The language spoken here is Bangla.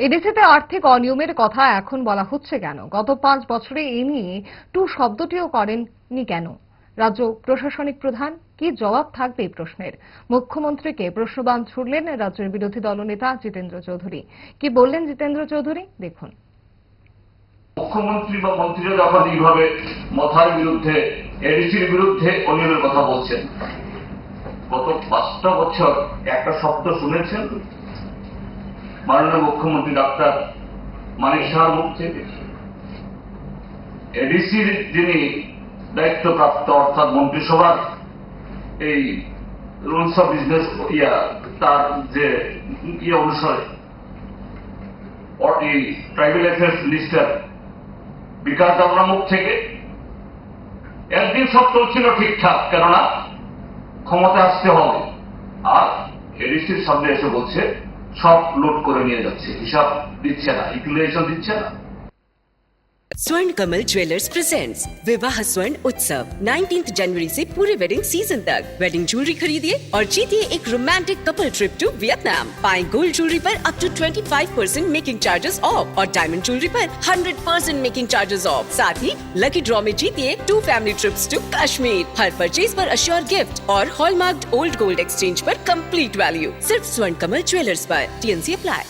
এডিসিতে আর্থিক অনিয়মের কথা এখন বলা হচ্ছে কেন? গত 5 বছরে এ নিয়ে টু শব্দটিও করেননি কেন রাজ্য প্রশাসনিক প্রধান? কি জবাব থাকবে এই প্রশ্নের? মুখ্যমন্ত্রীকে প্রশ্নবাণ ছুড়লেন রাজ্যের বিরোধী দলনেতা জিতেন্দ্র চৌধুরী। কি বললেন জিতেন্দ্র চৌধুরী, দেখুন। মুখ্যমন্ত্রী বা মন্ত্রীরা যখন এইভাবে মথার বিরুদ্ধে, এডিসির বিরুদ্ধে অনিয়মের কথা বলছেন, গত 5টা বছর একটা শব্দ শুনেছেন মাননীয় মুখ্যমন্ত্রী ডাক্তার মানিক সাহার মুখ থেকে? এডিসির যিনি দায়িত্বপ্রাপ্ত অর্থাৎ মন্ত্রিসভার এই রুলস অফ বিজনেস তার যে অনুসারে এই ট্রাইবাল অ্যাফেয়ার্স মিনিস্টার বিকাশ দেবনার মুখ থেকে একদিন সব চলছিল ঠিকঠাক, কেননা ক্ষমতা আসতে হবে, আর এডিসির সামনে এসে বলছে সব লোড করে নিয়ে যাচ্ছে, হিসাব দিচ্ছে না, ইকুইলেশন দিচ্ছে না। स्वर्ण कमल ज्वेलर्स प्रेजेंट्स विवाह स्वर्ण उत्सव 19 जनवरी से पूरे वेडिंग सीजन तक। वेडिंग ज्वेलरी खरीदिए और जीतिए एक romantic couple trip to Vietnam. पाएं गोल्ड ज्वेलरी पर up to 25% making charges off और डायमंड ज्वेलरी पर 100% मेकिंग चार्जेस ऑफ। साथ ही लकी ड्रॉ में जीतिए 2 फैमिली ट्रिप्स टू कश्मीर। हर परचेज पर अश्योर गिफ्ट और हॉलमार्क्ड ओल्ड गोल्ड एक्सचेंज पर कंप्लीट वैल्यू। सिर्फ स्वर्ण कमल ज्वेलर्स पर। TNC apply.